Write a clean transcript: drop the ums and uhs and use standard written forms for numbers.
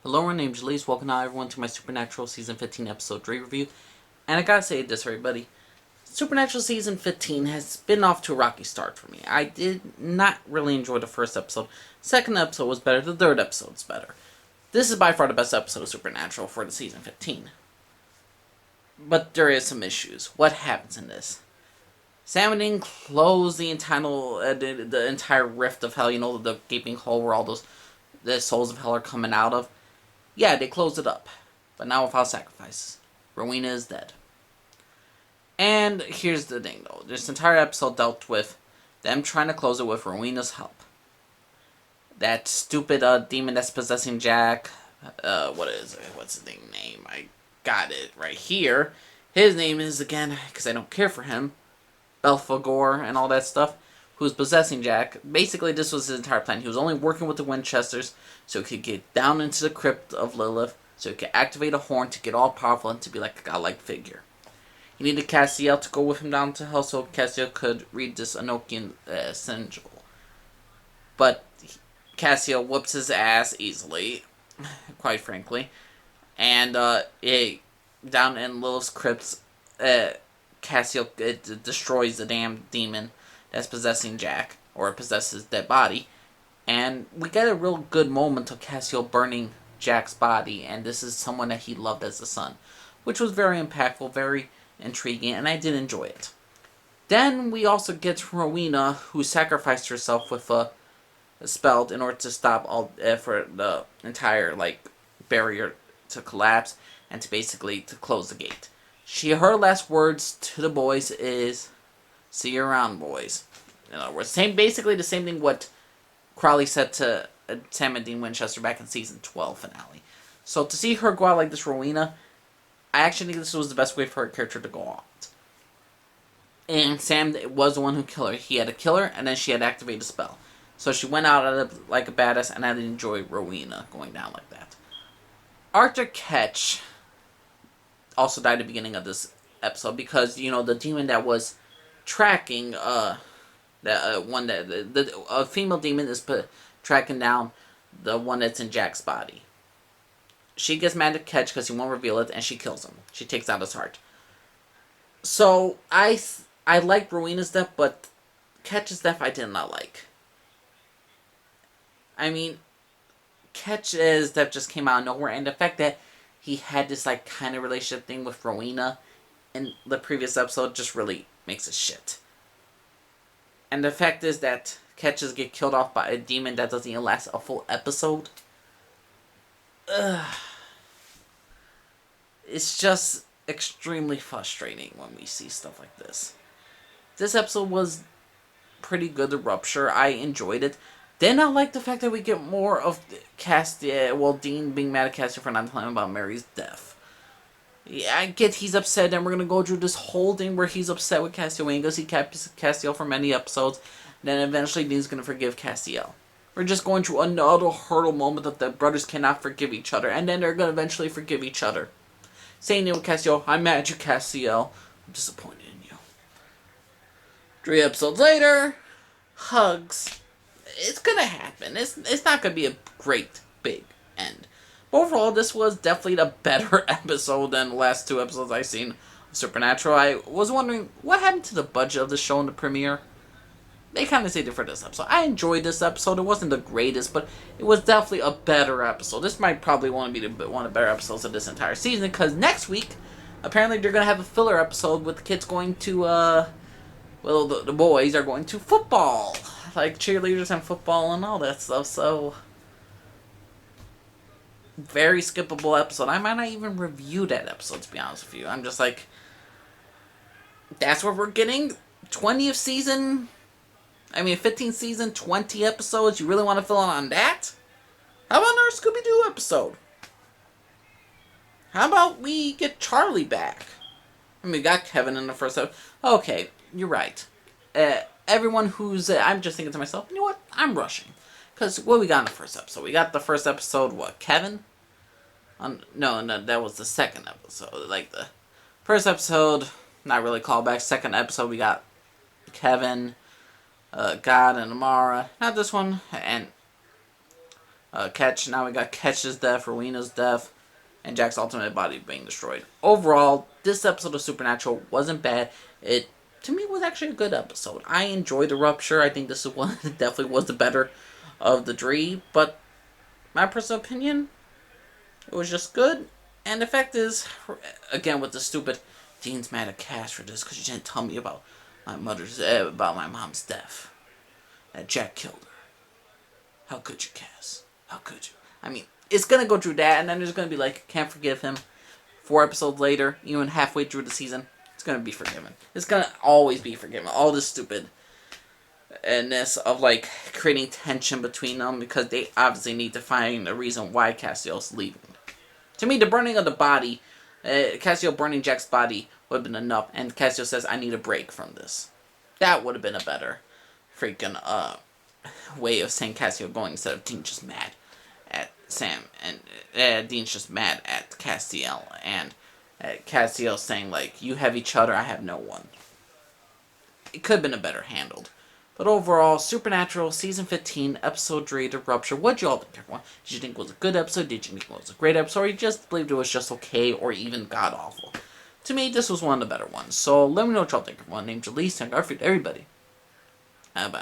Hello, my name's Elise. Welcome now, everyone, to my Supernatural Season 15 Episode 3 review. And I gotta say this, everybody. Supernatural Season 15 has been off to a rocky start for me. I did not really enjoy the first episode. Second episode was better. The third episode's better. This is by far the best episode of Supernatural for the Season 15. But there is some issues. What happens in this? Sam and Dean close the entire rift of hell, the gaping hole where all the souls of hell are coming out of. Yeah, they closed it up, but now without sacrifices. Rowena is dead. And here's the thing, though. This entire episode dealt with them trying to close it with Rowena's help. That stupid demon that's possessing Jack. What's his name? I got it right here. His name is, again, because I don't care for him, Belphegor and all that stuff, who's possessing Jack. Basically, this was his entire plan. He was only working with the Winchesters so he could get down into the crypt of Lilith, so he could activate a horn to get all powerful and to be like a godlike figure. He needed Castiel to go with him down to hell so Castiel could read this Enochian sigil. But Castiel whoops his ass easily, quite frankly. And down in Lilith's crypts, Castiel destroys the damn demon that's possessing Jack, or possesses dead body. And we get a real good moment of Castiel burning Jack's body, and this is someone that he loved as a son, which was very impactful, very intriguing, and I did enjoy it. Then we also get Rowena, who sacrificed herself with a spell in order to stop for the entire barrier to collapse and to close the gate. Her last words to the boys is, "See you around, boys." In other words, basically the same thing what Crowley said to Sam and Dean Winchester back in season 12 finale. So to see her go out like this, Rowena, I actually think this was the best way for her character to go out. And Sam was the one who killed her. He had to kill her, and then she had to activate a spell. So she went out like a badass, and I did enjoy Rowena going down like that. Arthur Ketch also died at the beginning of this episode because, the demon that was tracking a female demon is tracking down the one that's in Jack's body. She gets mad at Ketch because he won't reveal it, and she kills him. She takes out his heart. So I like Rowena's death, but Ketch's death I did not like. I mean, Ketch's death just came out of nowhere, and the fact that he had this kind of relationship thing with Rowena in the previous episode just really makes it shit. And the fact is that Ketches get killed off by a demon that doesn't even last a full episode. It's just extremely frustrating when we see stuff like this. This episode was pretty good, The Rupture. I enjoyed it. Then I like the fact that we get more of Dean being mad at Castiel for not telling him about Mary's death. Yeah, I get he's upset, and we're going to go through this whole thing where he's upset with Castiel. We ain't going to see Castiel for many episodes. Then eventually Dean's going to forgive Castiel. We're just going through another hurdle moment that the brothers cannot forgive each other. And then they're going to eventually forgive each other. Saying it with Castiel, "I'm mad at you, Castiel. I'm disappointed in you." 3 episodes later, hugs. It's going to happen. It's not going to be a great, big end. Overall, this was definitely the better episode than the last 2 episodes I've seen of Supernatural. I was wondering, what happened to the budget of the show in the premiere? They kind of saved it for this episode. I enjoyed this episode. It wasn't the greatest, but it was definitely a better episode. This might probably want to be one of the better episodes of this entire season, because next week, apparently they're going to have a filler episode with the kids going to, the boys are going to football. Like cheerleaders and football and all that stuff, so very skippable episode. I might not even review that episode, to be honest with you. I'm just like, that's what we're getting? 15th season, 20 episodes? You really want to fill in on that? How about our Scooby-Doo episode? How about we get Charlie back? We got Kevin in the first episode. Okay, you're right. Everyone who's... I'm just thinking to myself, you know what? I'm rushing. Because what we got in the first episode? We got the first episode, Kevin? No, that was the second episode. The first episode, not really callback. Second episode, we got Kevin, God and Amara. Not this one. And Ketch. Now we got Ketch's death, Rowena's death, and Jack's ultimate body being destroyed. Overall, this episode of Supernatural wasn't bad. It, to me, was actually a good episode. I enjoyed the rupture. I think this is one that definitely was the better of the three. But my personal opinion, it was just good. And the fact is, again, with the stupid, Dean's mad at Cass for this because she didn't tell me about my mom's death. That Jack killed her. How could you, Cass? How could you? I mean, it's gonna go through that, and then there's gonna be like, can't forgive him. 4 episodes later, even halfway through the season, it's gonna be forgiven. It's gonna always be forgiven. All this stupidness of like creating tension between them because they obviously need to find a reason why Cassiel's leaving. To me, the burning of the body, Cassiel burning Jack's body would have been enough, and Cassiel says, "I need a break from this." That would have been a better freaking way of saying Cassiel going instead of Dean just mad at Sam, and Dean's just mad at Castiel, and Castiel saying like, "You have each other, I have no one." It could have been a better handled. But overall, Supernatural Season 15, Episode 3, The Rupture. What'd you all think, everyone? Did you think it was a good episode? Did you think it was a great episode? Or you just believed it was just okay or even god-awful? To me, this was one of the better ones. So let me know what y'all think, everyone. Named Jaleese and Garfield, everybody. Bye.